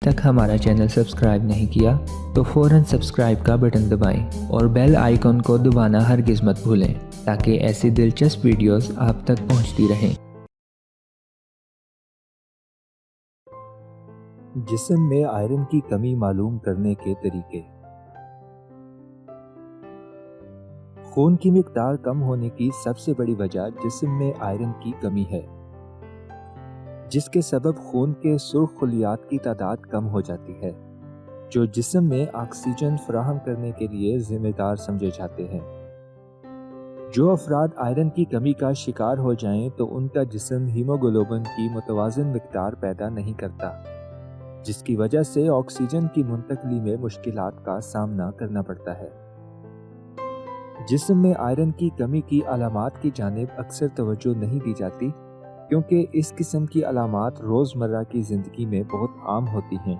तक हमारा channel subscribe नहीं किया तो फ़ौरन सब्सक्राइब का बटन दबाएं और बेल आइकन को दबाना हरगिज़ मत भूलें ताकि ऐसी दिलचस्प वीडियोस आप तक पहुंचती रहें। जिस्म में आयरन की कमी मालूम करने के तरीके। खून की मिकदार कम होने की सबसे बड़ी वजह जिस्म में आयरन की कमी है, जिसके सबब खून के सुर्ख खलियात की तादाद कम हो जाती है, जो जिस्म में ऑक्सीजन फराहम करने के लिए जिम्मेदार समझे जाते हैं। जो अफराद आयरन की कमी का शिकार हो जाएं तो उनका जिस्म हीमोग्लोबिन की मुतवाज़िन मिकदार पैदा नहीं करता, जिसकी वजह से ऑक्सीजन की मुंतकली में मुश्किलात का सामना करना पड़ता है। जिस्म में आयरन की कमी की अलामात की जानिब अक्सर तवज्जो नहीं दी जाती, क्योंकि इस किस्म की अलामात रोज़मर्रा की ज़िंदगी में बहुत आम होती हैं।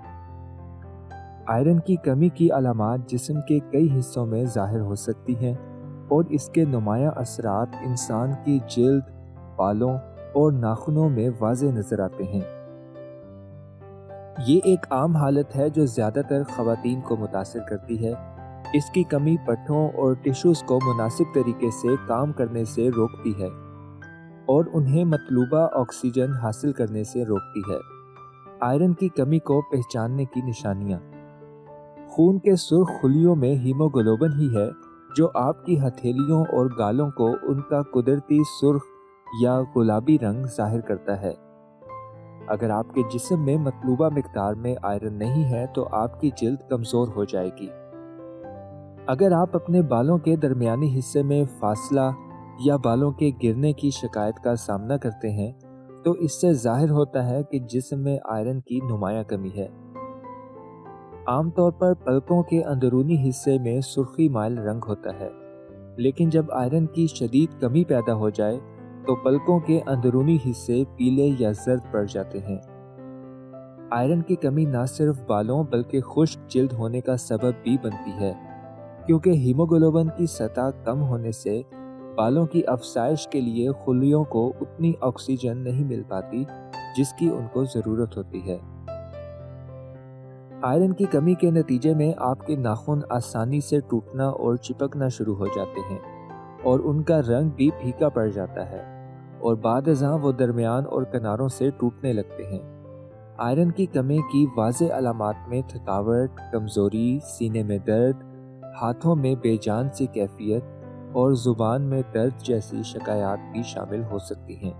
आयरन की कमी की अलामात जिस्म के कई हिस्सों में ज़ाहिर हो सकती हैं और इसके नुमायाँ असरात इंसान की जिल्द, बालों और नाखूनों में वाज़े नज़र आते हैं। ये एक आम हालत है जो ज़्यादातर ख़वातीन को मुतासिर करती है। इसकी कमी पट्ठों और टिश्यूज़ को मुनासिब तरीके से काम करने से रोकती है और उन्हें मतलूबा ऑक्सीजन हासिल करने से रोकती है। आयरन की कमी को पहचानने की निशानियाँ। खून के सुर्ख खुलियों में हीमोग्लोबिन ही है जो आपकी हथेलियों और गालों को उनका कुदरती सुर्ख या गुलाबी रंग ज़ाहिर करता है। अगर आपके जिस्म में मतलूबा मिकदार में आयरन नहीं है तो आपकी जिल्द कमज़ोर हो जाएगी। अगर आप अपने बालों के दरमियानी हिस्से में फासला या बालों के गिरने की शिकायत का सामना करते हैं तो इससे ज़ाहिर होता है कि जिस्म में आयरन की नुमायाँ कमी है। आमतौर पर पलकों के अंदरूनी हिस्से में सुर्खी माइल रंग होता है, लेकिन जब आयरन की शदीद कमी पैदा हो जाए तो पलकों के अंदरूनी हिस्से पीले या जर्द पड़ जाते हैं। आयरन की कमी न सिर्फ बालों बल्कि खुश्क जिल्द होने का सबब भी बनती है, क्योंकि हीमोग्लोबिन की सतह कम होने से बालों की अफसाइश के लिए खुलियों को उतनी ऑक्सीजन नहीं मिल पाती जिसकी उनको ज़रूरत होती है। आयरन की कमी के नतीजे में आपके नाखून आसानी से टूटना और चिपकना शुरू हो जाते हैं और उनका रंग भी फीका पड़ जाता है और बाद-अज़ां वो दरमियान और किनारों से टूटने लगते हैं। आयरन की कमी की वाज़े अलामात में थकावट, कमज़ोरी, सीने में दर्द, हाथों में बेजान सी कैफियत और ज़ुबान में दर्द जैसी शिकायत भी शामिल हो सकती हैं।